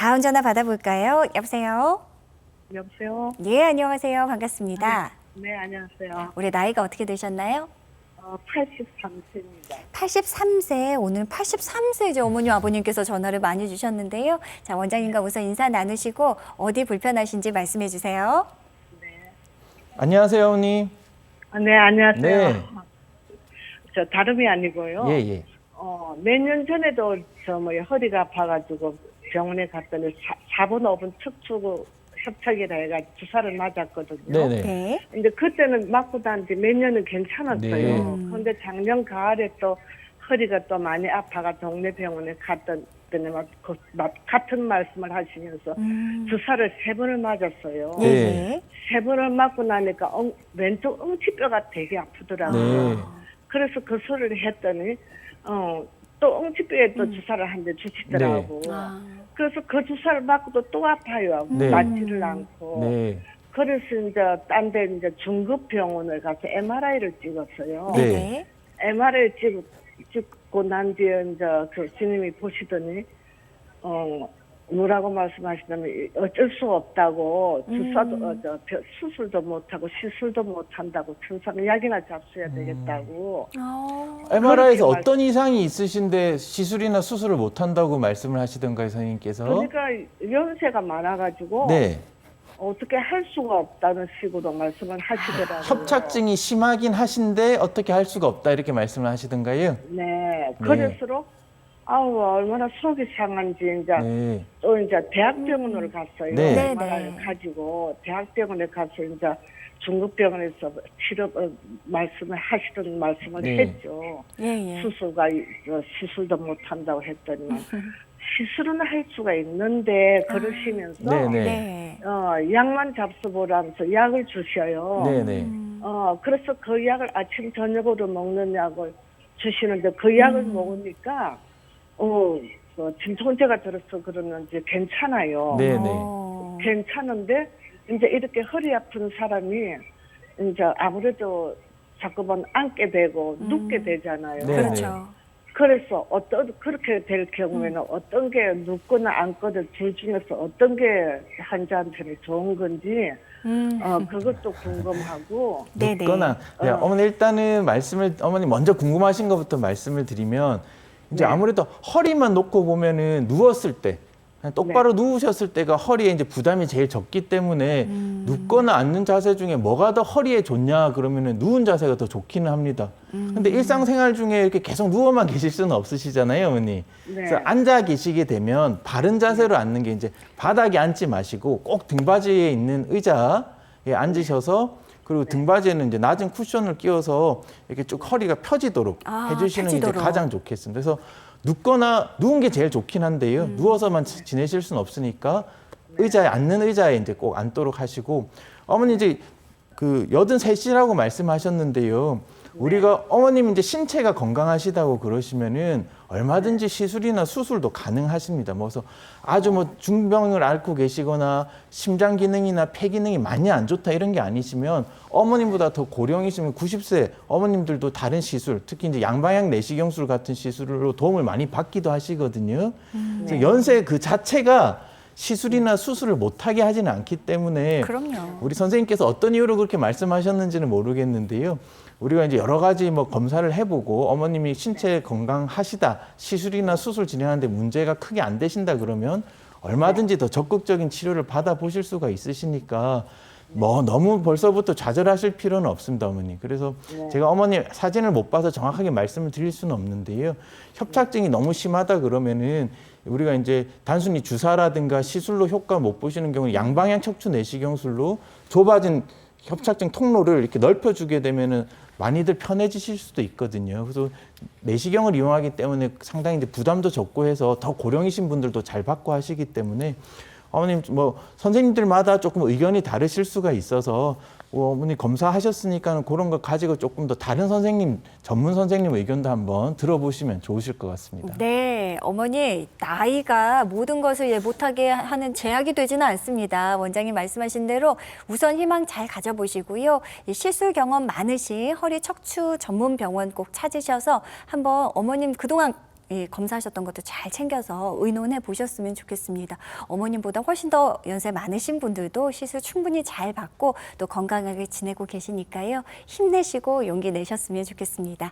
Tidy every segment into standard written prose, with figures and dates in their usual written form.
다음 전화 받아볼까요? 여보세요? 여보세요? 네, 안녕하세요. 반갑습니다. 네, 안녕하세요. 올해 나이가 어떻게 되셨나요? 83세입니다. 83세, 오늘 83세죠. 어머님, 아버님께서 전화를 많이 주셨는데요. 자, 원장님과 우선 인사 나누시고 어디 불편하신지 말씀해 주세요. 안녕하세요, 어머니. 네, 안녕하세요. 네. 저 다름이 아니고요. 예, 예. 몇 년 전에도 허리가 아파가지고 병원에 갔더니 4분, 5분 척추 협착이라 해가지고 주사를 맞았거든요. 네네. 네. 근데 그때는 맞고 난 지 몇 년은 괜찮았어요. 네. 근데 작년 가을에 또 허리가 또 많이 아파가 동네 병원에 갔더니 같은 말씀을 하시면서 주사를 3번을 맞았어요. 예, 네. 예. 3번을 맞고 나니까 왼쪽 엉치뼈가 되게 아프더라고요. 네. 그래서 그 소리를 했더니 또 엉치뼈에 또 주사를 한 대 주시더라고. 아. 그래서 그 주사를 맞고도 또 아파요. 네. 낫지를 않고. 네. 그래서 이제 딴 데 이제 중급 병원을 가서 MRI를 찍었어요. 네. 네. MRI 찍고 난 뒤에 이제 그 스님이 보시더니 뭐라고 말씀하시냐면 어쩔 수 없다고 주사도 수술도 못하고 시술도 못한다고 천상 약이나 잡숴야 되겠다고. MRI에서 그렇게 어떤 이상이 있으신데 시술이나 수술을 못 한다고 말씀을 하시던가요, 선생님께서? 그러니까 연세가 많아가지고 네. 어떻게 할 수가 없다는 식으로 말씀을 하시더라고요. 협착증이 심하긴 하신데 어떻게 할 수가 없다 이렇게 말씀을 하시던가요? 네, 그럴수록 얼마나 속이 상한지 이제 네. 또 이제 대학병원으로 갔어요. 네. MRI를 가지고 대학병원에 가서 이제 중급병원에서 치료 말씀을 하시던 말씀을 네. 했죠. 예, 예. 시술도 못 한다고 했더니만 시술은 할 수가 있는데 그러시면서 네, 네. 네. 약만 잡숴보라면서 약을 주셔요. 네, 네. 그래서 그 약을 아침 저녁으로 먹는 약을 주시는데 그 약을 먹으니까 진통제가 들어서 그러는지 괜찮아요. 네, 네. 괜찮은데 이제 이렇게 허리 아픈 사람이 이제 아무래도 자꾸만 앉게 되고 눕게 되잖아요. 네, 그렇죠. 그래서 그렇게 될 경우에는 어떤 게 눕거나 앉거나 둘 중에서 어떤 게 환자한테는 좋은 건지 그것도 궁금하고. 네네. 눕거나. 네, 어머니 일단은 어머니 먼저 궁금하신 것부터 말씀을 드리면 이제 네. 아무래도 허리만 놓고 보면은 누웠을 때 그냥 똑바로 누우셨을 때가 허리에 이제 부담이 제일 적기 때문에 눕거나 앉는 자세 중에 뭐가 더 허리에 좋냐 그러면은 누운 자세가 더 좋기는 합니다. 근데 일상생활 중에 이렇게 계속 누워만 계실 수는 없으시잖아요, 어머니. 그래서 앉아 계시게 되면 바른 자세로 앉는 게 이제 바닥에 앉지 마시고 꼭 등받이에 있는 의자에 앉으셔서 그리고 등받이에는 이제 낮은 쿠션을 끼워서 이렇게 쭉 허리가 펴지도록 해주시는 게 이제 펴지도록. 가장 좋겠습니다. 그래서 누운 게 제일 좋긴 한데요. 누워서만 지내실 수는 없으니까 앉는 의자에 이제 꼭 앉도록 하시고 어머니 이제 그 83이라고 말씀하셨는데요. 우리가 어머님 이제 신체가 건강하시다고 그러시면은 얼마든지 시술이나 수술도 가능하십니다. 그래서 아주 중병을 앓고 계시거나 심장 기능이나 폐 기능이 많이 안 좋다 이런 게 아니시면 어머님보다 더 고령이시면 90세 어머님들도 다른 시술, 특히 이제 양방향 내시경술 같은 시술로 도움을 많이 받기도 하시거든요. 그래서 연세 그 자체가 시술이나 수술을 못하게 하지는 않기 때문에 그럼요. 우리 선생님께서 어떤 이유로 그렇게 말씀하셨는지는 모르겠는데요. 우리가 이제 여러 가지 검사를 해보고 어머님이 신체 건강하시다, 시술이나 수술 진행하는데 문제가 크게 안 되신다 그러면 얼마든지 더 적극적인 치료를 받아보실 수가 있으시니까 너무 벌써부터 좌절하실 필요는 없습니다, 어머니. 그래서 제가 어머니 사진을 못 봐서 정확하게 말씀을 드릴 수는 없는데요. 협착증이 너무 심하다 그러면은 우리가 이제 단순히 주사라든가 시술로 효과 못 보시는 경우는 양방향 척추 내시경술로 좁아진 협착증 통로를 이렇게 넓혀주게 되면은 많이들 편해지실 수도 있거든요. 그래서 내시경을 이용하기 때문에 상당히 이제 부담도 적고 해서 더 고령이신 분들도 잘 받고 하시기 때문에 어머님 선생님들마다 조금 의견이 다르실 수가 있어서 어머니 검사하셨으니까 그런 거 가지고 조금 더 다른 선생님, 전문 선생님 의견도 한번 들어보시면 좋으실 것 같습니다. 네, 어머니 나이가 모든 것을 못하게 하는 제약이 되지는 않습니다. 원장님 말씀하신 대로 우선 희망 잘 가져보시고요. 이 시술 경험 많으신 허리 척추 전문 병원 꼭 찾으셔서 한번 어머님 그동안 검사하셨던 것도 잘 챙겨서 의논해 보셨으면 좋겠습니다. 어머님보다 훨씬 더 연세 많으신 분들도 시술 충분히 잘 받고 또 건강하게 지내고 계시니까요. 힘내시고 용기 내셨으면 좋겠습니다.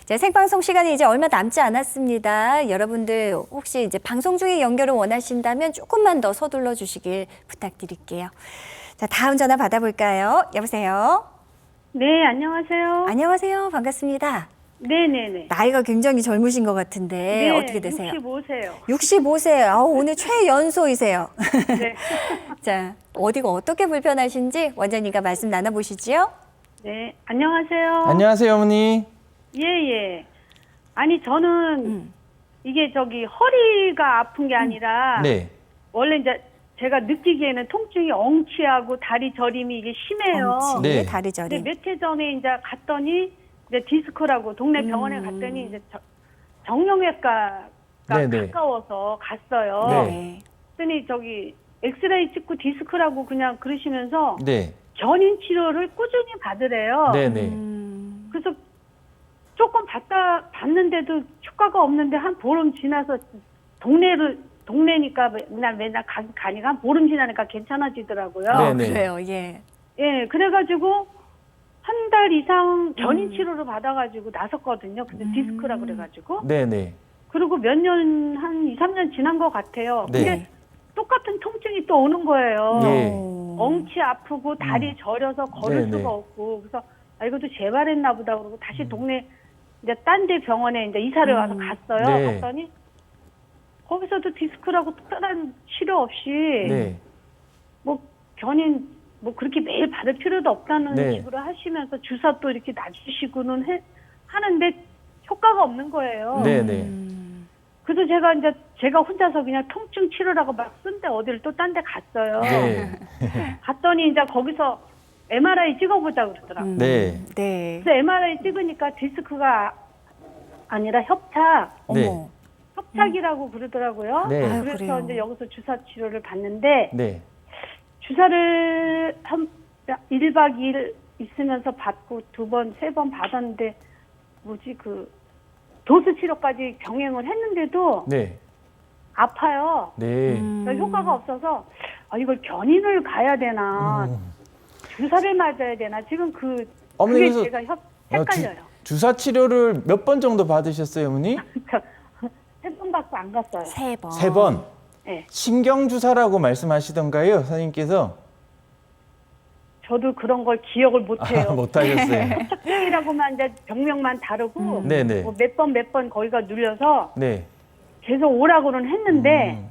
자, 생방송 시간이 이제 얼마 남지 않았습니다. 여러분들 혹시 이제 방송 중에 연결을 원하신다면 조금만 더 서둘러 주시길 부탁드릴게요. 자, 다음 전화 받아볼까요? 여보세요? 네, 안녕하세요. 안녕하세요. 반갑습니다. 네네네. 나이가 굉장히 젊으신 것 같은데 네, 어떻게 되세요? 65세요. 65세. 오늘 최연소이세요. 네. 자, 어디가 어떻게 불편하신지 원장님과 말씀 나눠보시죠. 네, 안녕하세요. 안녕하세요, 어머니. 예, 예. 아니, 저는 이게 허리가 아픈 게 아니라 네. 원래 이제 제가 느끼기에는 통증이 엉치하고 다리 저림이 이게 심해요. 엉치, 네. 다리 근데 저림. 몇 해 전에 이제 갔더니 이제 디스크라고 동네 병원에 갔더니 이제 정형외과가 네네. 가까워서 갔어요. 네. 그랬더니 엑스레이 찍고 디스크라고 그냥 그러시면서 네. 견인 치료를 꾸준히 받으래요. 네네. 그래서 조금 봤는데도 효과가 없는데 한 보름 지나서 동네니까 맨날 가니까 한 보름 지나니까 괜찮아지더라고요. 네네. 그래요. 예. 예, 그래가지고 한 달 이상 견인 치료를 받아가지고 나섰거든요. 근데 디스크라 그래가지고. 네네. 그리고 몇 년, 한 2, 3년 지난 것 같아요. 네. 근데 똑같은 통증이 또 오는 거예요. 예. 엉치 아프고 다리 저려서 걸을 네네. 수가 없고. 그래서 이것도 재발했나 보다 그러고 다시 동네 이제 딴 데 병원에 이제 이사를 와서 갔어요. 네. 갔더니 거기서도 디스크라고 특별한 치료 없이 네. 뭐 견인 뭐 그렇게 매일 받을 필요도 없다는 네. 식으로 하시면서 주사 또 이렇게 놔주시고는 하는데 효과가 없는 거예요. 네네. 그래서 제가 혼자서 그냥 통증 치료라고 막 쓴데 어디를 또 딴 데 갔어요. 네. 갔더니 이제 거기서 MRI 찍어보자 그러더라고요. 네. 네. 그래서 MRI 찍으니까 디스크가 아니라 협착, 네. 어머. 협착이라고 그러더라고요. 네. 아유, 그래서 그래요. 이제 여기서 주사 치료를 받는데 네. 주사를 한 1박 2일 있으면서 받고 2번, 3번 받았는데 도수 치료까지 병행을 했는데도 네. 아파요. 네. 그러니까 효과가 없어서 이걸 견인을 가야 되나 주사를 맞아야 되나 지금 어머니, 그게 그래서 제가 헷갈려요. 주사 치료를 몇 번 정도 받으셨어요, 어머니? 3번 받고 안 갔어요. 3번. 3번. 네. 신경 주사라고 말씀하시던가요, 선생님께서? 저도 그런 걸 기억을 못해요. 못 하셨어요. 협착증이라고만 이제 병명만 다르고 네네. 뭐 몇 번 거기가 눌려서 네. 계속 오라고는 했는데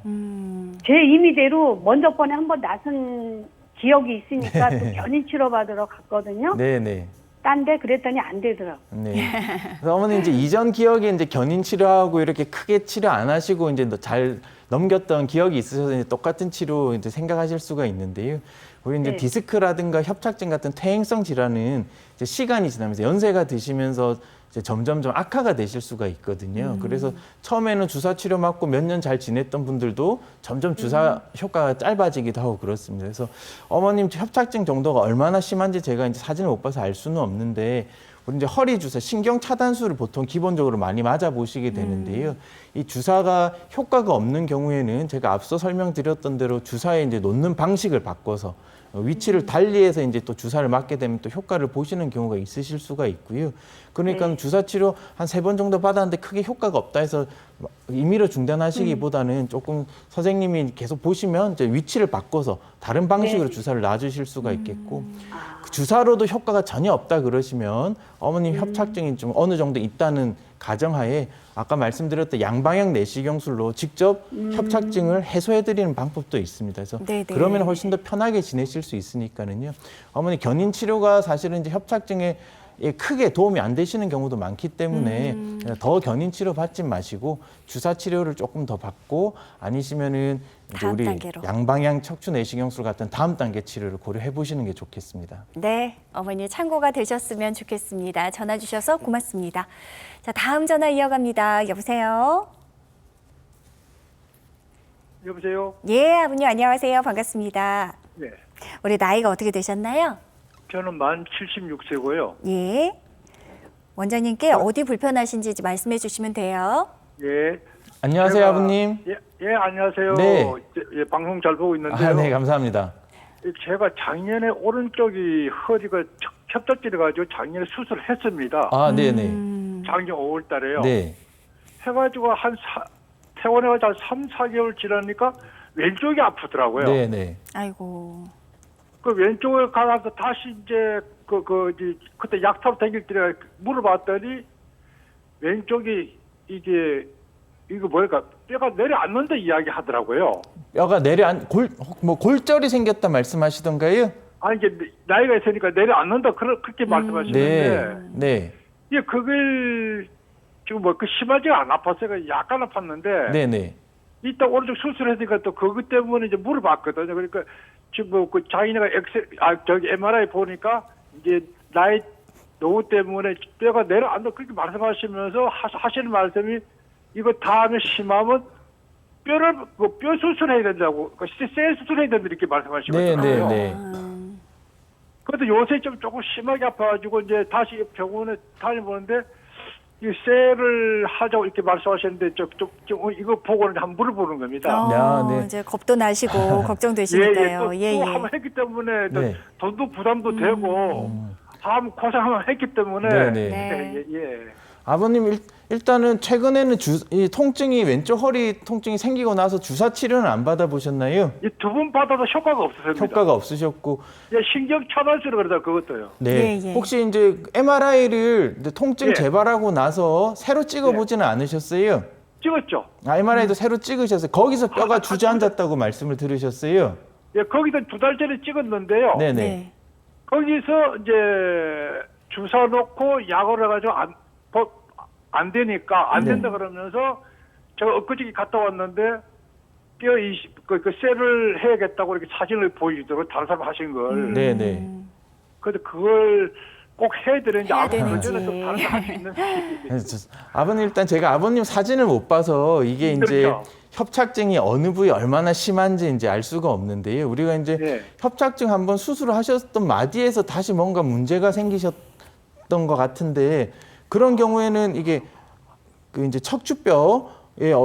제 임의대로 먼저 번에 한번 나선 기억이 있으니까 또 견인 치료 받으러 갔거든요. 네네. 딴데 그랬더니 안 되더라고. 네. 그래서 어머니 이제 이전 기억에 이제 견인 치료하고 이렇게 크게 치료 안 하시고 이제 잘 넘겼던 기억이 있으셔서 이제 똑같은 치료 이제 생각하실 수가 있는데요. 우리 이제 네. 디스크라든가 협착증 같은 퇴행성 질환은 이제 시간이 지나면서 연세가 드시면서 이제 점점 악화가 되실 수가 있거든요. 그래서 처음에는 주사 치료 맞고 몇 년 잘 지냈던 분들도 점점 주사 효과가 짧아지기도 하고 그렇습니다. 그래서 어머님 협착증 정도가 얼마나 심한지 제가 이제 사진을 못 봐서 알 수는 없는데 우리 이제 허리 주사, 신경 차단술을 보통 기본적으로 많이 맞아 보시게 되는데요. 이 주사가 효과가 없는 경우에는 제가 앞서 설명드렸던 대로 주사에 이제 놓는 방식을 바꿔서 위치를 달리해서 이제 또 주사를 맞게 되면 또 효과를 보시는 경우가 있으실 수가 있고요. 그러니까 네. 주사 치료 한 3번 정도 받았는데 크게 효과가 없다 해서 임의로 중단하시기보다는 조금 선생님이 계속 보시면 이제 위치를 바꿔서 다른 방식으로 네. 주사를 놔주실 수가 있겠고 그 주사로도 효과가 전혀 없다 그러시면 어머님 협착증이 좀 어느 정도 있다는 가정하에 아까 말씀드렸던 양방향 내시경술로 직접 협착증을 해소해드리는 방법도 있습니다. 그래서 네네. 그러면 훨씬 더 편하게 지내실 수 있으니까는요. 어머니 견인 치료가 사실은 이제 협착증에 크게 도움이 안 되시는 경우도 많기 때문에 더 견인 치료 받지 마시고 주사 치료를 조금 더 받고 아니시면은 이제 다음 우리 단계로. 양방향 척추 내시경술 같은 다음 단계 치료를 고려해 보시는 게 좋겠습니다. 네, 어머니 참고가 되셨으면 좋겠습니다. 전화 주셔서 고맙습니다. 자, 다음 전화 이어갑니다. 여보세요? 여보세요? 예, 아버님 안녕하세요. 반갑습니다. 네. 우리 나이가 어떻게 되셨나요? 저는 만 76세고요. 예. 원장님께 어디 불편하신지 말씀해 주시면 돼요. 예. 안녕하세요, 제가- 아버님. 예, 안녕하세요. 네. 예, 방송 잘 보고 있는데요. 아, 네, 감사합니다. 제가 작년에 오른쪽이 허리가 협착질해가지고 작년에 수술을 했습니다. 아, 네네. 작년 5월 달에요. 네. 해가지고 퇴원해가지고 한 3, 4개월 지나니까 왼쪽이 아프더라고요. 네네. 아이고. 그 왼쪽에 가서 다시 이제 그때 약사로 다닐 때 물어봤더니 왼쪽이 이거 뭐랄까 뼈가 내려앉는다 이야기 하더라고요. 뼈가 골절이 생겼다 말씀하시던가요? 아니 이제 나이가 있으니까 내려앉는다 그렇게 말씀하시는데 네. 네. 예 그걸 지금 뭐 그 심하지가 안 아팠어요. 약간 아팠는데 네네. 이따 오른쪽 수술했으니까 또 그것 때문에 이제 물어봤거든요. 그러니까 지금 뭐 그 자기네가 MRI 보니까 이제 나이 노후 때문에 뼈가 내려앉는다 그렇게 말씀하시면서 하시는 말씀이 이거 다음에 심하면 뼈 수술해야 된다고, 쇠 수술해야 된다 이렇게 말씀하시거든요. 네네네. 그래도 요새 조금 심하게 아파가지고 이제 다시 병원에 다녀보는데 이 쇠를 하자고 이렇게 말씀하셨는데 이거 보고는 한번 물어보는 겁니다. 야, 네. 이제 겁도 나시고 걱정되시니까요. 또 한번 했기 때문에 또 네. 돈도 부담도 되고 다음 고생 한번 했기 때문에 네네. 네. 예. 아버님 일단은 최근에는 이 통증이 왼쪽 허리 통증이 생기고 나서 주사 치료는 안 받아보셨나요? 이 두 번 받아도 효과가 없었습니다. 효과가 없으셨고. 예, 신경 차단술을 그러다 그것도요. 네. 예, 예. 혹시 이제 MRI를 통증 예. 재발하고 나서 새로 찍어보지는 않으셨어요? 찍었죠. MRI도 새로 찍으셨어요. 거기서 뼈가 주저앉았다고 말씀을 들으셨어요? 예, 거기서 2달 전에 찍었는데요. 네네. 네. 거기서 이제 주사 놓고 약을 해가지고 안 되니까 안 네. 된다 그러면서 제가 엊그저께 갔다 왔는데 그 쇠를 해야겠다고 이렇게 사진을 보여주도록 다른 사람 하신 걸. 네네. 그래서 그걸 꼭 해야 되는지 해야 아무튼 되는지. 그전에 좀 다른 사람 할수 있는지. 아버님 일단 제가 아버님 사진을 못 봐서 이게 이제 그렇죠. 협착증이 어느 부위 얼마나 심한지 이제 알 수가 없는데요. 우리가 이제 네. 협착증 한번 수술을 하셨던 마디에서 다시 뭔가 문제가 생기셨던 것 같은데 그런 경우에는 이게 그 이제 척추뼈의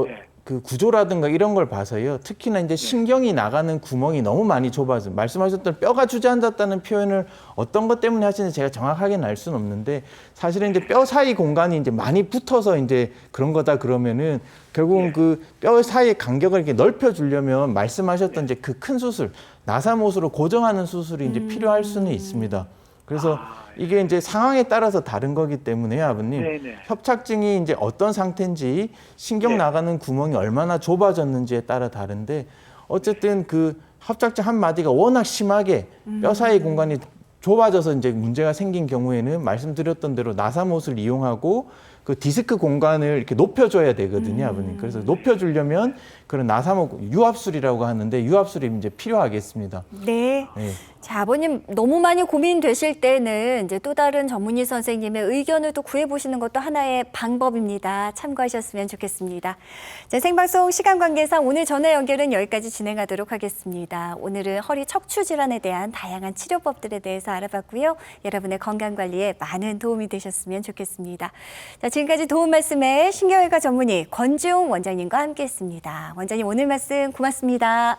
네. 그 구조라든가 이런 걸 봐서요. 특히나 이제 신경이 나가는 구멍이 너무 많이 좁아서 말씀하셨던 뼈가 주저앉았다는 표현을 어떤 것 때문에 하시는지 제가 정확하게는 알 수는 없는데 사실은 이제 뼈 사이 공간이 이제 많이 붙어서 이제 그런 거다 그러면은 결국은 그 뼈 사이의 간격을 이렇게 넓혀 주려면 말씀하셨던 이제 그 큰 수술 나사못으로 고정하는 수술이 이제 필요할 수는 있습니다. 그래서 이게 이제 상황에 따라서 다른 거기 때문에요, 아버님. 네네. 협착증이 이제 어떤 상태인지 신경 네. 나가는 구멍이 얼마나 좁아졌는지에 따라 다른데 어쨌든 그 협착증 한 마디가 워낙 심하게 뼈 사이 공간이 좁아져서 이제 문제가 생긴 경우에는 말씀드렸던 대로 나사못을 이용하고 그 디스크 공간을 이렇게 높여줘야 되거든요, 아버님. 그래서 높여주려면 그런 나사못 유압술이라고 하는데 유압술이 이제 필요하겠습니다. 네. 네. 자, 아버님 너무 많이 고민되실 때는 이제 또 다른 전문의 선생님의 의견을 또 구해보시는 것도 하나의 방법입니다. 참고하셨으면 좋겠습니다. 자, 생방송 시간 관계상 오늘 전화 연결은 여기까지 진행하도록 하겠습니다. 오늘은 허리 척추 질환에 대한 다양한 치료법들에 대해서 알아봤고요. 여러분의 건강 관리에 많은 도움이 되셨으면 좋겠습니다. 자, 지금까지 도움 말씀에 신경외과 전문의 권지웅 원장님과 함께했습니다. 원장님 오늘 말씀 고맙습니다.